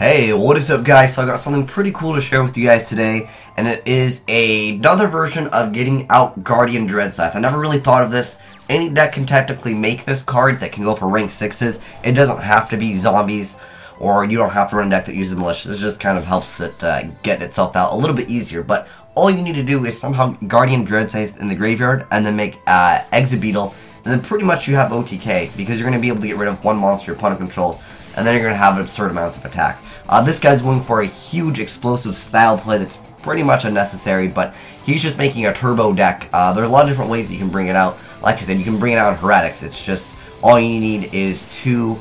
Hey, what is up guys? So I got something pretty cool to share with you guys today, and it is another version of getting out Guardian Dreadscythe. I never really thought of this. Any deck can technically make this card that can go for rank 6s. It doesn't have to be zombies, or you don't have to run a deck that uses militias. This just kind of helps it get itself out a little bit easier. But all you need to do is somehow Guardian Dreadscythe in the graveyard, and then make EXA Beetle, and then pretty much you have OTK, because you're going to be able to get rid of one monster your opponent controls, and then you're going to have absurd amounts of attack. This guy's going for a huge explosive style play that's pretty much unnecessary, but he's just making a turbo deck. There's a lot of different ways that you can bring it out. Like I said, you can bring it out in Heretics. It's just, all you need is 2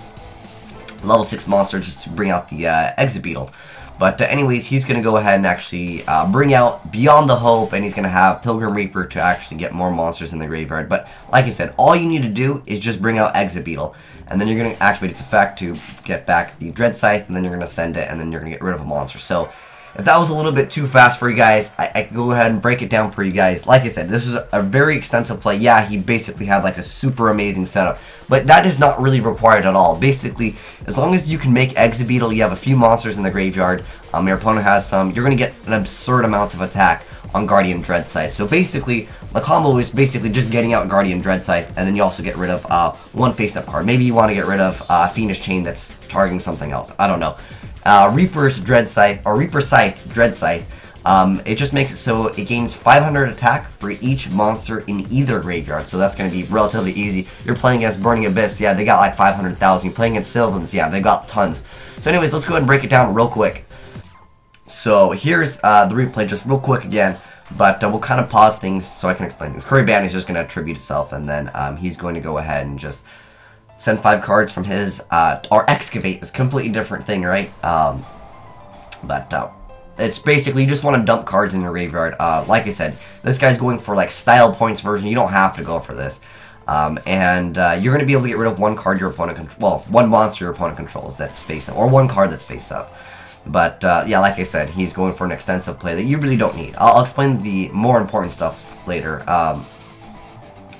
level 6 monsters just to bring out the EXA Beetle. But anyways, he's going to go ahead and actually bring out Beyond the Hope, and he's going to have Pilgrim Reaper to actually get more monsters in the graveyard. But like I said, all you need to do is just bring out EXA Beetle, and then you're going to activate its effect to get back the Dreadscythe, and then you're going to send it, and then you're going to get rid of a monster. So if that was a little bit too fast for you guys, I can go ahead and break it down for you guys. Like I said, this is a very extensive play. Yeah, he basically had like a super amazing setup, but that is not really required at all. Basically, as long as you can make EXA Beetle, you have a few monsters in the graveyard, your opponent has some, you're going to get an absurd amount of attack on Guardian Dreadscythe. So basically, the combo is basically just getting out Guardian Dreadscythe, and then you also get rid of one face-up card. Maybe you want to get rid of Fiendish Chain that's targeting something else. I don't know. Reaper's Dreadscythe, or Reaper Scythe Dreadscythe, it just makes it so it gains 500 attack for each monster in either graveyard, so that's going to be relatively easy. You're playing against Burning Abyss, yeah, they got like 500,000. You're playing against Sylvans, yeah, they got tons. So anyways, let's go ahead and break it down real quick. So here's the replay just real quick again, but we'll kind of pause things so I can explain things. Curry Band is just going to attribute itself, and then he's going to go ahead and just send 5 cards from his, or excavate is a completely different thing, right? It's basically, you just want to dump cards in your graveyard. Like I said, this guy's going for like style points version. You don't have to go for this. You're going to be able to get rid of one card your opponent controls, well, one monster your opponent controls that's face up, or one card that's face up. But yeah, like I said, he's going for an extensive play that you really don't need. I'll explain the more important stuff later.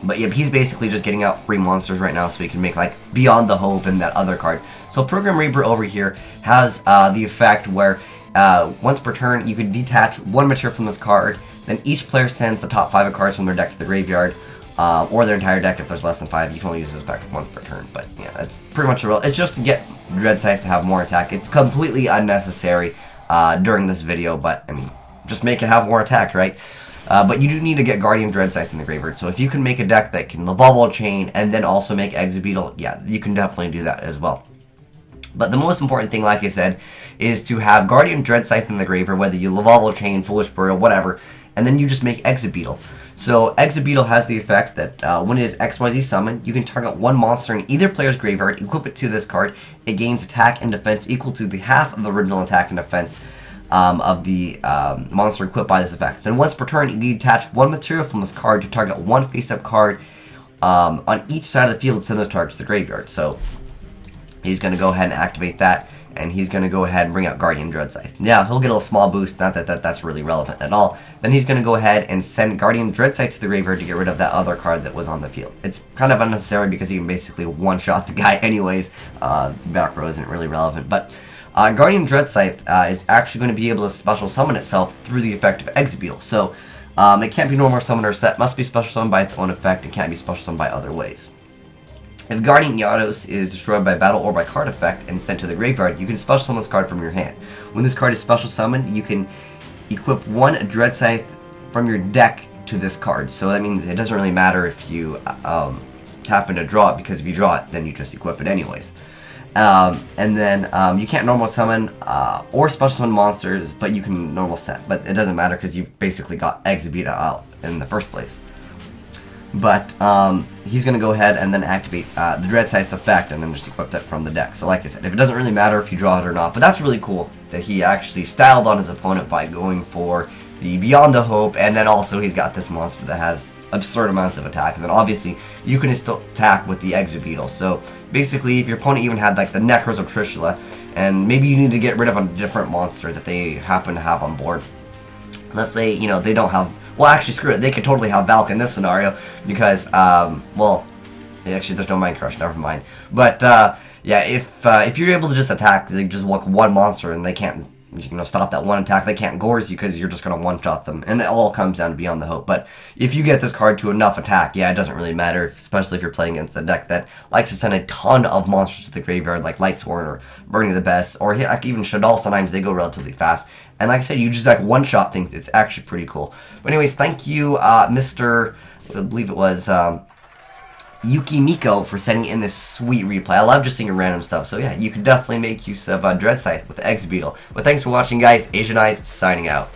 But yeah, he's basically just getting out free monsters right now so he can make like Beyond the Hope and that other card. So Pilgrim Reaper over here has the effect where once per turn you can detach one material from this card, then each player sends the top 5 cards from their deck to the graveyard, or their entire deck if there's less than 5. You can only use this effect once per turn, but yeah, that's pretty much it's just to get Dreadscythe to have more attack. It's completely unnecessary during this video, but I mean, just make it have more attack, right? But you do need to get Guardian Dreadscythe in the graveyard, so if you can make a deck that can Lavalval Chain and then also make EXA Beetle, yeah, you can definitely do that as well. But the most important thing, like I said, is to have Guardian Dreadscythe in the graveyard, whether you Lavalval Chain, Foolish Burial, whatever, and then you just make EXA Beetle. So EXA Beetle has the effect that when it is XYZ summoned, you can target one monster in either player's graveyard, equip it to this card, it gains attack and defense equal to the half of the original attack and defense of the monster equipped by this effect. Then once per turn, you detach one material from this card to target one face-up card on each side of the field, send those targets to the graveyard. So he's going to go ahead and activate that, and he's going to go ahead and bring out Guardian Dreadscythe. Yeah, he'll get a small boost, not that that's really relevant at all. Then he's going to go ahead and send Guardian Dreadscythe to the graveyard to get rid of that other card that was on the field. It's kind of unnecessary because you can basically one-shot the guy anyways. Back row isn't really relevant, but Guardian Dreadscythe is actually going to be able to special summon itself through the effect of EXA Beetle. So it can't be normal summon or set, must be special summoned by its own effect, and can't be special summoned by other ways. If Guardian Yados is destroyed by battle or by card effect and sent to the graveyard, you can special summon this card from your hand. When this card is special summoned, you can equip one Dreadscythe from your deck to this card. So that means it doesn't really matter if you happen to draw it, because if you draw it, then you just equip it anyways. And then you can't normal summon or special summon monsters, but you can normal set. But it doesn't matter because you've basically got EXA Beetle out in the first place. But he's going to go ahead and then activate the Dreadscythe's effect and then just equip that from the deck. So like I said, if it doesn't really matter if you draw it or not, but that's really cool that he actually styled on his opponent by going for the Beyond the Hope, and then also he's got this monster that has absurd amounts of attack, and then obviously you can still attack with the EXA Beetle. So basically, if your opponent even had like the Necros of Trishula, and maybe you need to get rid of a different monster that they happen to have on board. Let's say, you know, they don't have, well actually screw it, they could totally have Valk in this scenario, because, well, actually there's no Mind Crush, never mind. But yeah, if you're able to just attack, they just look one monster and they can't, stop that one attack. They can't gorge you because you're just going to one-shot them. And it all comes down to Beyond the Hope. But if you get this card to enough attack, yeah, it doesn't really matter, especially if you're playing against a deck that likes to send a ton of monsters to the graveyard, like Lightsworn or Burning the Best, or like even Shaddoll. Sometimes they go relatively fast. And like I said, you just like one-shot things. It's actually pretty cool. But anyways, thank you, Mr. I believe it was Yuki Miko, for sending in this sweet replay. I love just seeing random stuff. So yeah, you can definitely make use of Dreadscythe with X Beetle. But thanks for watching, guys. Asian Eyes signing out.